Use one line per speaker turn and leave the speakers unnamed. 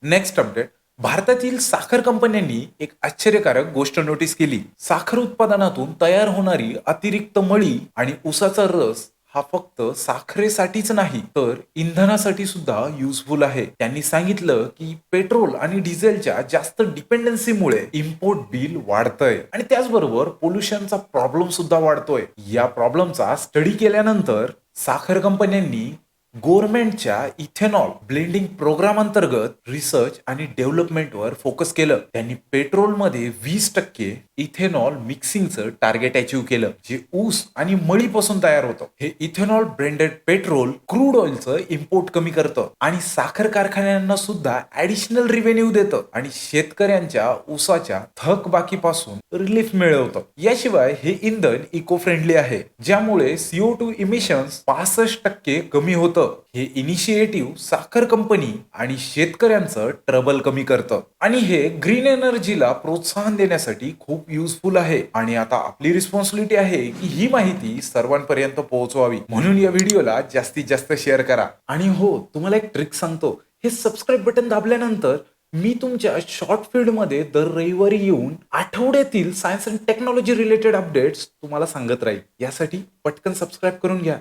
Next update. भारतातील साखर कंपन्यांनी एक आश्चर्यकारक गोष्ट नोटीस केली. साखर उत्पादनातून तयार होणारी अतिरिक्त मळी आणि ऊसाचा रस हा फक्त साखरेसाठीच नाही तर इंधनासाठी सुद्धा युजफुल आहे. त्यांनी सांगितलं की पेट्रोल आणि डिझेलच्या जास्त डिपेंडन्सीमुळे इम्पोर्ट बिल वाढतंय आणि त्याचबरोबर पोल्युशनचा प्रॉब्लेम सुद्धा वाढतोय. या प्रॉब्लेमचा स्टडी केल्यानंतर साखर कंपन्यांनी गव्हर्नमेंटच्या इथेनॉल ब्लेंडिंग प्रोग्राम अंतर्गत रिसर्च आणि डेव्हलपमेंटवर फोकस केलं. त्यांनी पेट्रोलमध्ये 20% इथेनॉल मिक्सिंगचं टार्गेट अचीव्ह केलं, जे ऊस आणि मळीपासून तयार होतं. हे इथेनॉल ब्लेंडेड पेट्रोल क्रूड ऑइलचं इम्पोर्ट कमी करतं आणि साखर कारखान्यांना सुद्धा ऍडिशनल रिव्हेन्यू देतं आणि शेतकऱ्यांच्या ऊसाच्या थकबाकीपासून रिलीफ मिळवतं. याशिवाय हे इंधन इको फ्रेंडली आहे, ज्यामुळे CO2 इमिशन्स 65% कमी होतं. हे इनिशिएटिव्ह साखर कंपनी आणि शेतकऱ्यांचं ट्रबल कमी करतं आणि हे ग्रीन एनर्जीला प्रोत्साहन देण्यासाठी खूप युजफुल आहे. आणि आता आपली रिस्पॉन्सिबिलिटी आहे की ही माहिती सर्वांपर्यंत पोहोचवावी, म्हणून या व्हिडिओला जास्तीत जास्त शेअर करा. आणि हो, तुम्हाला एक ट्रिक सांगतो. हे सबस्क्राईब बटन दाबल्यानंतर मी तुमच्या शॉर्ट फीडमध्ये दर रविवारी येऊन आठवड्यातील science and technology related updates तुम्हाला सांगत राहील. यासाठी पटकन सबस्क्राईब करून घ्या.